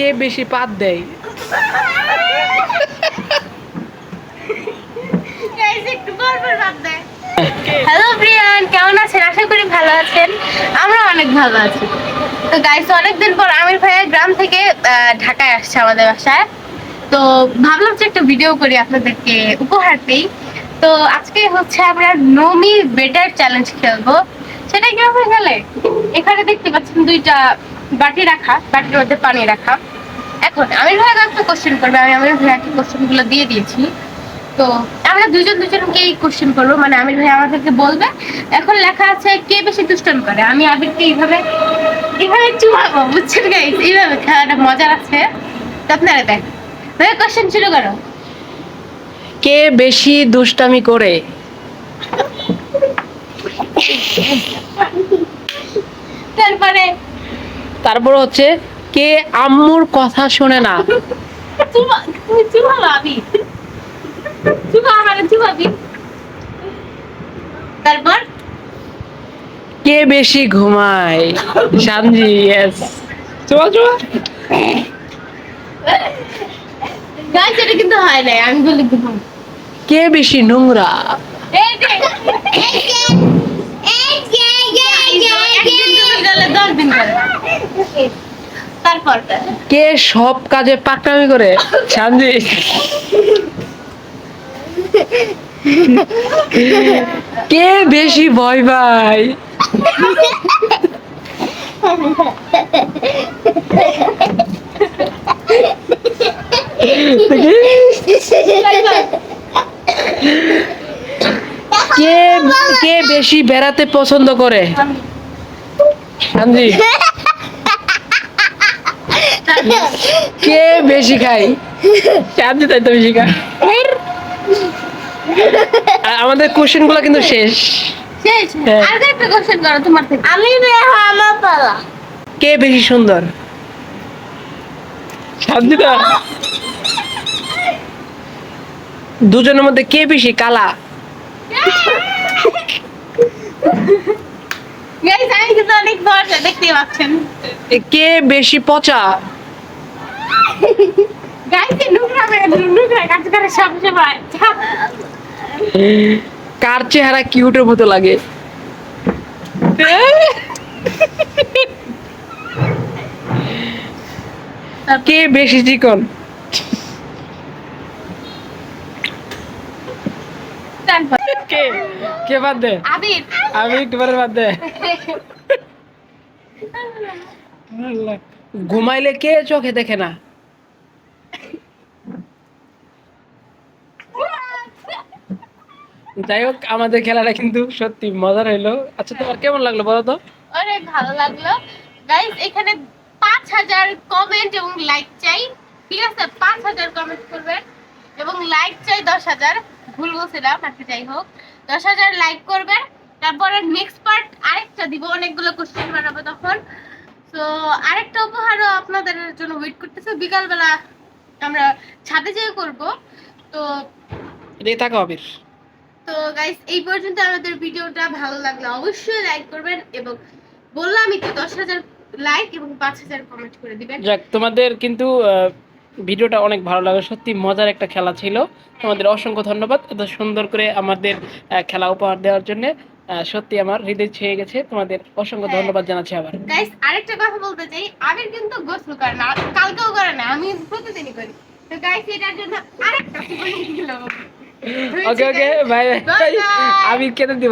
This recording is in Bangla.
কে বেশি পাত দেয়? হ্যালো প্রিয়ান, কেমন আছেন? আশা করি ভালো আছেন। আমরা অনেক ভালো আছি। তো গাইস, অনেকদিন পর আমির ভাইয়া গ্রাম থেকে ঢাকায় আসছে আমাদের বাসায়। তো ভাবলাম যে একটা ভিডিও করি, আপনাদেরকে উপহার দিই। তো আজকে হচ্ছে আমরা নমি বেটার চ্যালেঞ্জ খেলবো। সেটা কিভাবে খেলে? এখানে দেখতে পাচ্ছেন দুইটা বাটি রাখা, বাটির মধ্যে পানি রাখা। এখন আমির ভাইয়া একটা কোশ্চেন করবে, আমি আমির ভাইয়াকে কোশ্চেন গুলো দিয়ে দিয়েছি। তো আমরা দুজনকে কোশ্চেন করবো, মানে আমির ভাই আমাদেরকে বলবে। এখন লেখা আছে কে বেশি দুষ্টামি করে। আমি আবিরকে এইভাবে এইভাবে চুমাবো, বুঝছেন গাইস? এইভাবে খেলাটা মজার আছে। তো আপনারা দেখ, ভাই কোশ্চেন শুরু করো। কে বেশি দুষ্টামি করে? তারপরে তারপর হচ্ছে কে আম্মুর কথা শোনে না? তুমি চুমালো আবির, চুমাবি। তারপর কে বেশি ঘুমায়? সানজি, ইয়েস। চুমা চুমা। গাইস, এটা কিন্তু হয় নাই, আমি বলি ঘুমাবো। কে বেশি নোংরা? এই যে একদিন তুমি গেলে 10 দিন করে। তারপর কে সব কাজে পাকনামি করে? সানজি। কে বেশি ভয় পায়? কে কে বেশি বেড়াতে পছন্দ করে? সানজি। কে বেশি খায়? সানজি তাই তো বেশি খায়। আর আমাদের কোশ্চেন গুলো কিন্তু শেষ। শেষ। হ্যাঁ। আর একটা কোশ্চেন করো তোমার থেকে। আমি আমার পালা। কে বেশি সুন্দর? সানজি না। দুজনের মধ্যে কে বেশি কালা? গাইস, আমি কিন্তু অনেক বড়, দেখতে পাচ্ছেন। কে বেশি পচা? গাইস, নোংরা কাজ করে সব সময়। কার চেহারা কিউটের মতো লাগে? কে বেশি চিকন? কে কে বাদ দে। আবির। আমি একটু পরে বাদ দে। ঘুমাইলে কে চোখে দেখে না? যাই হোক, আমাদের খেলাটা কিন্তু সত্যি মজার হইলো। আচ্ছা, তোমার কেমন লাগলো বলো তো? অনেক ভালো লাগলো। গাইস, এখানে 5000 কমেন্ট এবং লাইক চাই। ঠিক আছে, 5000 কমেন্ট করবেন এবং লাইক চাই 10,000। ভুল বলছিলাম, আচ্ছা যাই হোক, 10,000 লাইক করবেন। তারপরে নেক্সট পার্ট আরেকটা দিব, অনেকগুলো কোশ্চেন বানাবো তখন। তো আরেকটা উপহারও আপনাদের জন্য ওয়েট করতেছে। বিকালবেলা আমরা ছাদে যেয়ে করব। তো এদিকে তাকাও আবির। তো গাইস, এই পর্যন্ত আমাদের ভিডিওটা ভালো লাগলে অবশ্যই লাইক করবেন এবং বললামই তো 10,000 লাইক এবং 5,000 কমেন্ট করে দিবেন। যাক, তোমাদের কিন্তু ভিডিওটা অনেক ভালো লাগে। সত্যি মজার একটা খেলা ছিল। তোমাদের অসংখ্য ধন্যবাদ এত সুন্দর করে আমাদের খেলা উপহার দেওয়ার জন্য। সত্যি আমার হৃদয় ছুঁয়ে গেছে। তোমাদের অসংখ্য ধন্যবাদ জানাচ্ছি আবার। গাইস, আরেকটা কথা বলতে চাই, আমি কিন্তু গোসল করে না, কালকেও করে না, আমি প্রতিদিনই করি। তো গাইস, এটার জন্য আরেকটা সুপার হিট দিলাম। ওকে ওকে, বাই বাই। আমি কেটে দিব।